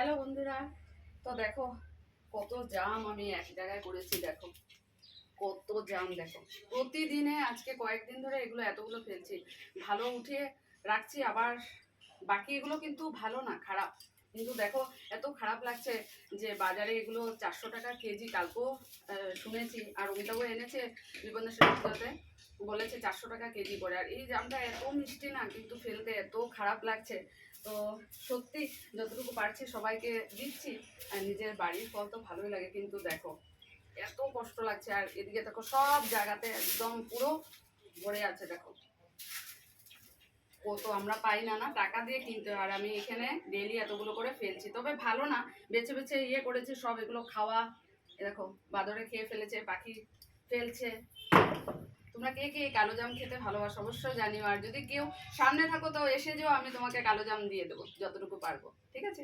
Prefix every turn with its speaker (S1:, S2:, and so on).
S1: Hello বন্ধুরা, তো দেখো কত জাম আমি এক জায়গায় করেছি। দেখো কত জাম, দেখো প্রতিদিনে আজকে কয়েকদিন ধরে এগুলো এতগুলো ফেলছি, ভালো উঠিয়ে রাখছি, আবার বাকি এগুলো কিন্তু ভালো না, খারাপ। কিন্তু দেখো এত খারাপ লাগছে যে বাজারে এগুলো 400 টাকা কেজি। কালকেও শুনেছি, আর অমিতাও এনেছে বিপন্নেশ্বরী পূজাতে, বলেছে 400 টাকা কেজি করে। আর এই জামটা এত মিষ্টি না, কিন্তু ফেলতে এত খারাপ লাগছে। তো সত্যি যতটুকু পারছি সবাইকে দিচ্ছি, আর নিজের বাড়ির ফল তো ভালোই লাগে, কিন্তু দেখো এত কষ্ট লাগছে। আর এদিকে দেখো সব জায়গাতে একদম পুরো ভরে আছে। দেখো কত আমরা পাই না, না টাকা দিয়ে কিনতে হয়, আর আমি এখানে ডেইলি এতগুলো করে ফেলছি। তবে ভালো না, বেছে বেছে করেছি সব, এগুলো খাওয়া। দেখো বাদরে খেয়ে ফেলেছে, পাখি ফেলছে। তোমরা কে কে কালো জাম খেতে ভালোবাসো অবশ্যই জানিও। আর যদি কেউ সামনে থাকো তো এসে যেও, আমি তোমাকে কালো জাম দিয়ে দেবো যতটুকু পারবো। ঠিক আছে।